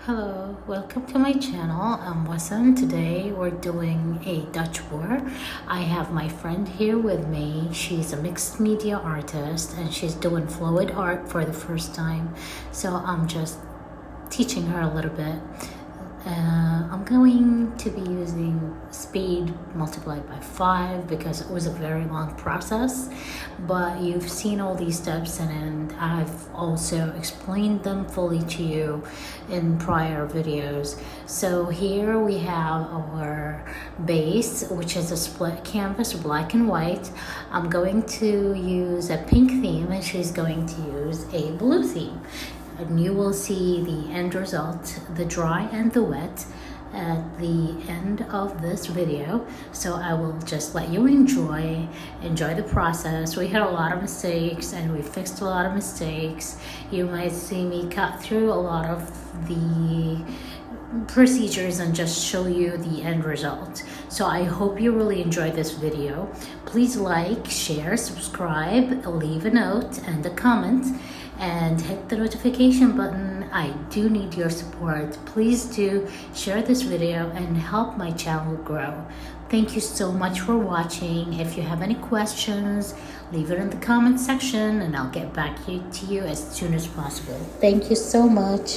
Hello, welcome to my channel. I'm Wasam. Today we're doing a Dutch war. I have my friend here with me. She's a mixed media artist and she's doing fluid art for the first time. So I'm just teaching her a little bit. I'm going to be using speed multiplied by 5 because it was a very long process, but you've seen all these steps and I've also explained them fully to you in prior videos. So here we have our base, which is a split canvas, black and white. I'm going to use a pink theme and she's going to use a blue theme. And you will see the end result, the dry and the wet, at the end of this video. So I will just let you enjoy the process. We had a lot of mistakes and we fixed a lot of mistakes. You might see me cut through a lot of the procedures and just show you the end result. So I hope you really enjoy this video. Please like, share, subscribe, leave a note and a comment, and hit the notification button. I do need your support. Please do share this video and help my channel grow. Thank you so much for watching. If you have any questions, leave it in the comment section and I'll get back to you as soon as possible. Thank you so much.